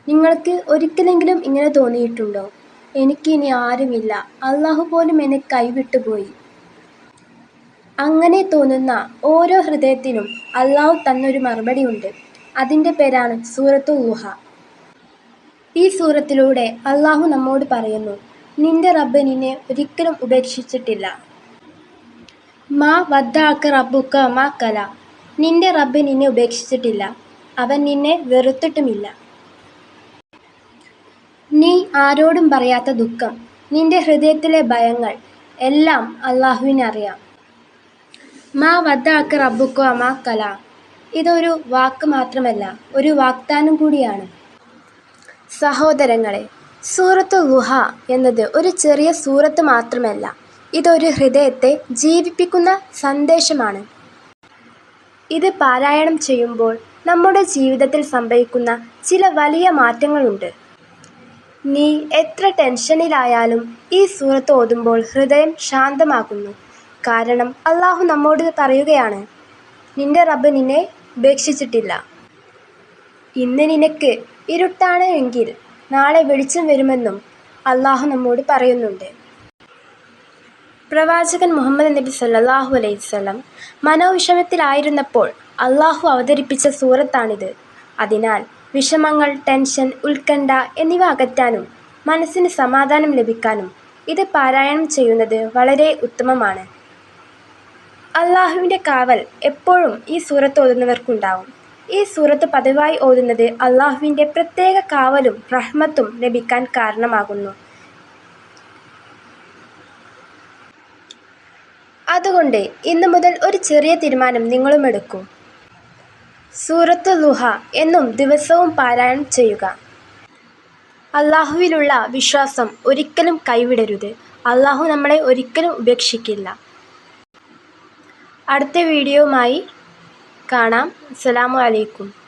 നിങ്ങൾക്ക് ഒരിക്കലെങ്കിലും ഇങ്ങനെ തോന്നിയിട്ടുണ്ടോ? എനിക്കിനി ആരുമില്ല, അല്ലാഹു പോലും എന്നെ കൈവിട്ടുപോയി. അങ്ങനെ തോന്നുന്ന ഓരോ ഹൃദയത്തിനും അല്ലാഹു തന്നൊരു മറുപടിയുണ്ട്. അതിൻ്റെ പേരാണ് സൂറത്തുൽ ളുഹ. ഈ സൂറത്തിലൂടെ അല്ലാഹു നമ്മോട് പറയുന്നു, നിന്റെ റബ്ബ് നിന്നെ ഒരിക്കലും ഉപേക്ഷിച്ചിട്ടില്ല. മാ വദ്ദഅക റബ്ബുക വമാ ഖലാ. നിന്റെ റബ്ബ് നിന്നെ ഉപേക്ഷിച്ചിട്ടില്ല, അവൻ നിന്നെ വെറുത്തിട്ടുമില്ല. നീ ആരോടും പറയാത്ത ദുഃഖം, നിന്റെ ഹൃദയത്തിലെ ഭയങ്ങൾ എല്ലാം അല്ലാഹുവിന് അറിയാം. മാ വദ്ദഅക റബ്ബുക വമാ ഖലാ. ഇതൊരു വാക്ക് മാത്രമല്ല, ഒരു വാഗ്ദാനം കൂടിയാണ്. സഹോദരങ്ങളെ, സൂറത്തുൽ ളുഹ എന്നത് ഒരു ചെറിയ സൂറത്ത് മാത്രമല്ല, ഇതൊരു ഹൃദയത്തെ ജീവിപ്പിക്കുന്ന സന്ദേശമാണ്. ഇത് പാരായണം ചെയ്യുമ്പോൾ നമ്മുടെ ജീവിതത്തിൽ സംഭവിക്കുന്ന ചില വലിയ മാറ്റങ്ങളുണ്ട്. നീ എത്ര ടെൻഷനിലായാലും ഈ സൂറത്ത് ഓതുമ്പോൾ ഹൃദയം ശാന്തമാകുന്നു. കാരണം അല്ലാഹു നമ്മോട് പറയുകയാണ്, നിന്റെ റബ്ബ് നിന്നെ ഉപേക്ഷിച്ചിട്ടില്ല. ഇന്ന് നിനക്ക് ഇരുട്ടാണ് എങ്കിൽ നാളെ വെളിച്ചം വരുമെന്നും അല്ലാഹു നമ്മോട് പറയുന്നുണ്ട്. പ്രവാചകൻ മുഹമ്മദ് നബി സല്ലല്ലാഹു അലൈഹി വസല്ലം മനോവിഷമത്തിലായിരുന്നപ്പോൾ അല്ലാഹു അവതരിപ്പിച്ച സൂറത്താണിത്. അതിനാൽ വിഷമങ്ങൾ, ടെൻഷൻ, ഉത്കണ്ഠ എന്നിവ അകറ്റാനും മനസ്സിന് സമാധാനം ലഭിക്കാനും ഇത് പാരായണം ചെയ്യുന്നത് വളരെ ഉത്തമമാണ്. അല്ലാഹുവിൻ്റെ കാവൽ എപ്പോഴും ഈ സൂറത്ത് ഓതുന്നവർക്കുണ്ടാവും. ഈ സൂറത്ത് പതിവായി ഓതുന്നത് അല്ലാഹുവിൻ്റെ പ്രത്യേക കാവലും റഹ്മത്തും ലഭിക്കാൻ കാരണമാകുന്നു. അതുകൊണ്ട് ഇന്നു മുതൽ ഒരു ചെറിയ തീരുമാനം നിങ്ങളും എടുക്കൂ. സൂറത്തുൽ ളുഹ എന്നും ദിവസവും പാരായണം ചെയ്യുക. അല്ലാഹുവിലുള്ള വിശ്വാസം ഒരിക്കലും കൈവിടരുത്. അല്ലാഹു നമ്മളെ ഒരിക്കലും ഉപേക്ഷിക്കില്ല. അടുത്ത വീഡിയോയുമായി കാണാം. അസ്സലാമു അലൈക്കും.